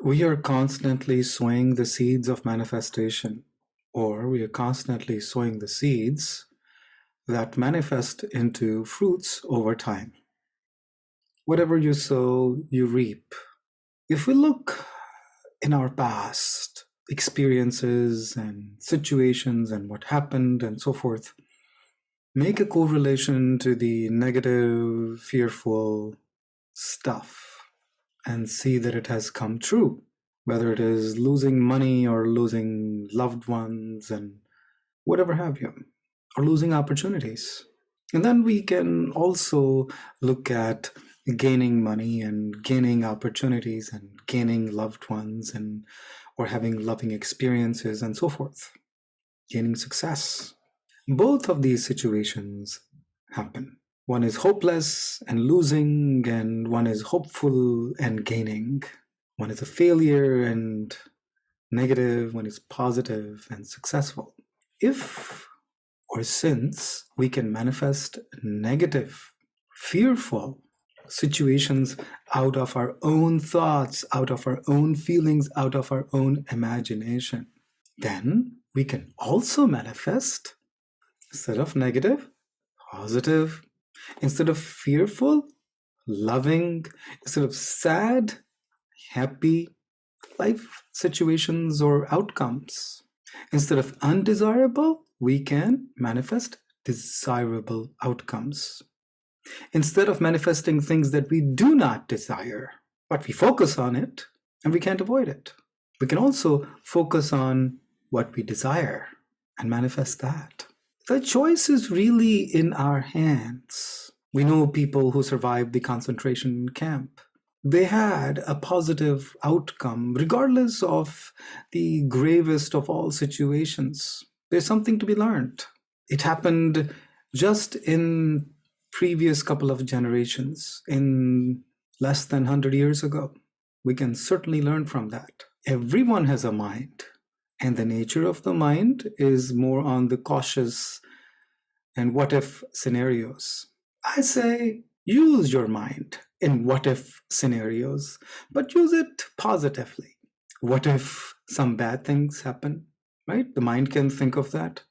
We are constantly sowing the seeds of manifestation, or we are constantly sowing the seeds that manifest into fruits over time. Whatever you sow, you reap. If we look in our past experiences and situations and what happened and so forth, make a correlation to the negative, fearful stuff and see that it has come true, whether it is losing money or losing loved ones and whatever have you, or losing opportunities. And then we can also look at gaining money and gaining opportunities and gaining loved ones and or having loving experiences and so forth, gaining success. Both of these situations happen. One is hopeless and losing, and one is hopeful and gaining. One is a failure and negative, one is positive and successful. If or since we can manifest negative, fearful situations out of our own thoughts, out of our own feelings, out of our own imagination, then we can also manifest, instead of negative, positive, instead of fearful, loving, instead of sad, happy life situations or outcomes. Instead of undesirable, we can manifest desirable outcomes. Instead of manifesting things that we do not desire, but we focus on it and we can't avoid it, we can also focus on what we desire and manifest that. The choice is really in our hands. We know people who survived the concentration camp. They had a positive outcome, regardless of the gravest of all situations. There's something to be learned. It happened just in previous couple of generations, in less than 100 years ago. We can certainly learn from that. Everyone has a mind, and the nature of the mind is more on the cautious and what if scenarios. I say use your mind in what if scenarios, but use it positively. What if some bad things happen, right? The mind can think of that.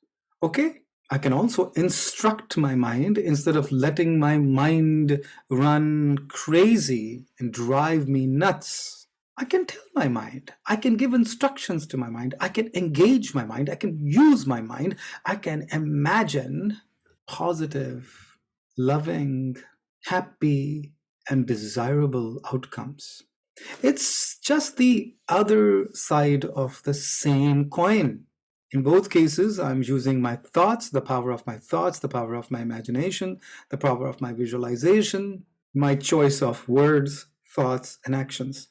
Okay, I can also instruct my mind instead of letting my mind run crazy and drive me nuts. I can tell my mind, I can give instructions to my mind, I can engage my mind, I can use my mind, I can imagine positive, loving, happy, and desirable outcomes. It's just the other side of the same coin. In both cases, I'm using my thoughts, the power of my thoughts, the power of my imagination, the power of my visualization, my choice of words, thoughts, and actions.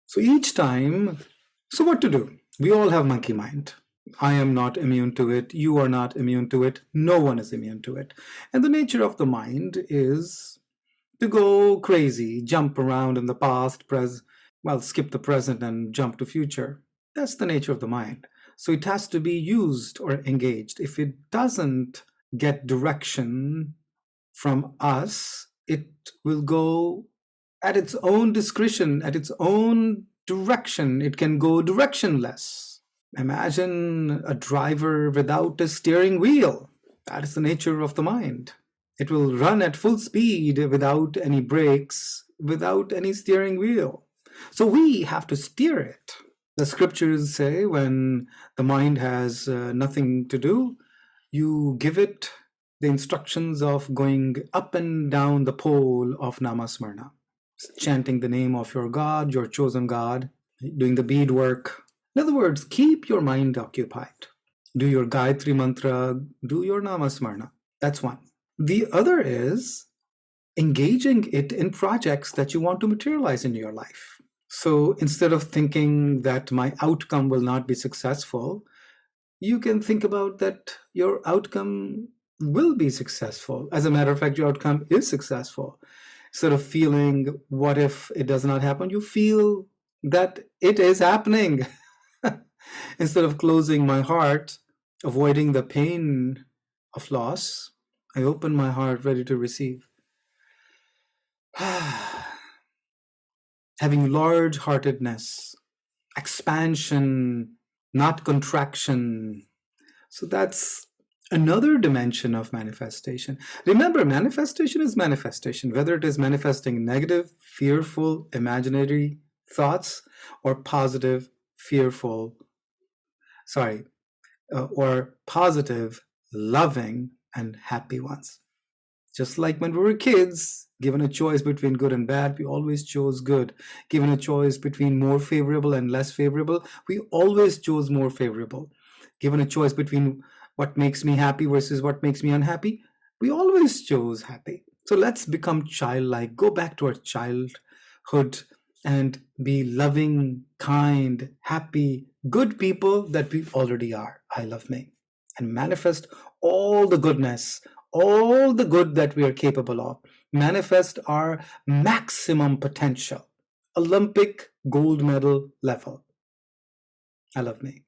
So each time, so what to do? We all have monkey mind. I am not immune to it. You are not immune to it. No one is immune to it. And the nature of the mind is to go crazy, jump around in the past, skip the present and jump to future. That's the nature of the mind. So it has to be used or engaged. If it doesn't get direction from us, it will go at its own discretion, at its own direction. It can go directionless. Imagine a driver without a steering wheel. That is the nature of the mind. It will run at full speed without any brakes, without any steering wheel. So we have to steer it. The scriptures say when the mind has nothing to do, you give it the instructions of going up and down the pole of Namasmarna, chanting the name of your God, your chosen God, doing the beadwork. In other words, keep your mind occupied. Do your Gayatri mantra, do your Namasmarna. That's one. The other is engaging it in projects that you want to materialize in your life. So instead of thinking that my outcome will not be successful, you can think about that your outcome will be successful. As a matter of fact, your outcome is successful. Instead of feeling, what if it does not happen? You feel that it is happening. Instead of closing my heart, avoiding the pain of loss, I open my heart ready to receive. having large-heartedness, expansion, not contraction. So that's another dimension of manifestation. Remember, manifestation is manifestation, whether it is manifesting negative, fearful, imaginary thoughts or positive, fearful, or positive, loving, and happy ones. Just like when we were kids, given a choice between good and bad, we always chose good. Given a choice between more favorable and less favorable, we always chose more favorable. Given a choice between what makes me happy versus what makes me unhappy, we always chose happy. So let's become childlike, go back to our childhood and be loving, kind, happy, good people that we already are. I love me. And manifest all the goodness, all the good that we are capable of. Manifest our maximum potential. Olympic gold medal level. I love me.